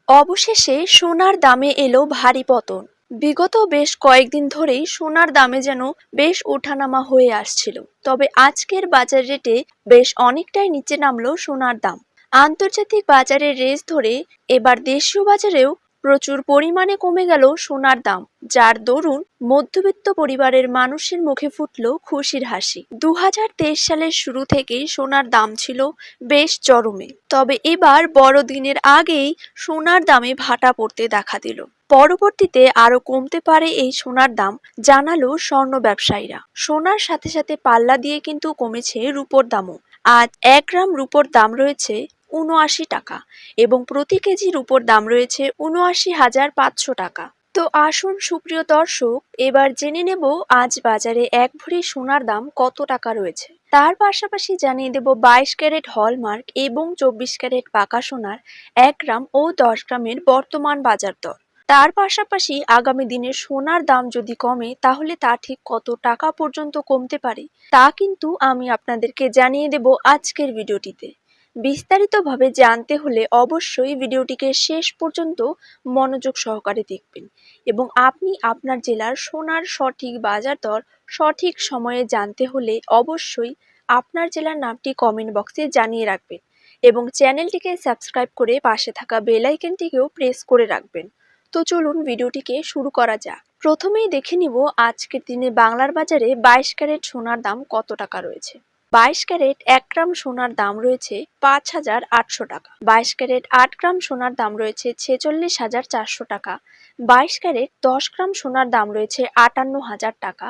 অবশেষে সোনার দামে এলো ভারী পতন। বিগত বেশ কয়েকদিন ধরেই সোনার দামে যেন বেশ ওঠানামা হয়ে আসছিল, তবে আজকের বাজার রেটে বেশ অনেকটাই নিচে নামলো সোনার দাম। আন্তর্জাতিক বাজারের রেস ধরে এবার দেশীয় বাজারেও প্রচুর পরিমাণে কমে গেল সোনার দাম, যার দরুন মধ্যবিত্ত পরিবারের মানুষের মুখে ফুটল খুশির হাসি। 2023 সালের শুরু থেকেই সোনার দাম ছিল বেশ চরমে, তবে এবার বড়দিনের আগেই সোনার দামে ভাটা পড়তে দেখা দিল। পরবর্তীতে আরো কমতে পারে এই সোনার দাম, জানালো স্বর্ণ ব্যবসায়ীরা। সোনার সাথে সাথে পাল্লা দিয়ে কিন্তু কমেছে রূপোর দামও। আজ 1 গ্রাম রূপোর দাম রয়েছে 79 টাকা এবং প্রতি কেজি রূপোর দাম রয়েছে 79,500 টাকা। তো আসুন সুপ্রিয় দর্শক, এবার জেনে নেব আজ বাজারে 1 ভরি সোনার দাম কত টাকা রয়েছে। তার পাশাপাশি জানিয়ে দেব 22 ক্যারেট হলমার্ক এবং 24 ক্যারেট পাকা সোনার 1 গ্রাম ও 10 গ্রামের বর্তমান বাজার দর। তার পাশাপাশি আগামী দিনে সোনার দাম যদি কমে তাহলে তা ঠিক কত টাকা পর্যন্ত কমতে পারে তা কিন্তু আমি আপনাদেরকে জানিয়ে দেব আজকের ভিডিওটিতে। বিস্তারিতভাবে জানতে হলে অবশ্যই ভিডিওটিকে শেষ পর্যন্ত মনোযোগ সহকারে দেখবেন এবং আপনি আপনার জেলার সোনার সঠিক বাজার দর সঠিক সময়ে জানতে হলে অবশ্যই আপনার জেলার নামটি কমেন্ট বক্সে জানিয়ে রাখবেন এবং চ্যানেলটিকে সাবস্ক্রাইব করে পাশে থাকা বেল আইকনটিকেও প্রেস করে রাখবেন। তো চলুন ভিডিওটিকে শুরু করা যাক। প্রথমেই দেখে নিব আজকের দিনে বাংলার বাজারে 22 ক্যারেট সোনার দাম কত টাকা রয়েছে। 22 ক্যারেট 1 গ্রাম সোনার দাম রয়েছে 5,800 টাকা। 22 ক্যারেট 8 গ্রাম সোনার দাম রয়েছে 46,400 টাকা। 22 ক্যারেট 10 গ্রাম সোনার দাম রয়েছে 58,000 টাকা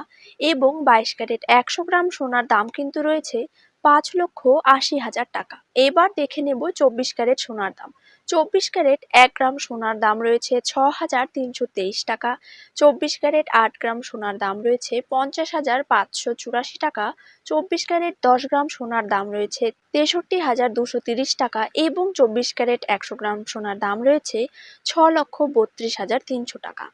এবং 22 ক্যারেট 100 গ্রাম সোনার দাম কিন্তু রয়েছে 5,80,000 টাকা। এবার দেখে নেব 24 ক্যারেট সোনার দাম। 24 ক্যারেট 1 গ্রাম সোনার দাম রয়েছে 6,323 টাকা। 24 ক্যারেট 8 গ্রাম সোনার দাম রয়েছে 50,584 টাকা। 24 ক্যারেট 10 গ্রাম সোনার দাম রয়েছে 63,230 টাকা এবং 24 ক্যারেট 100 গ্রাম সোনার দাম রয়েছে 6,32,300 টাকা।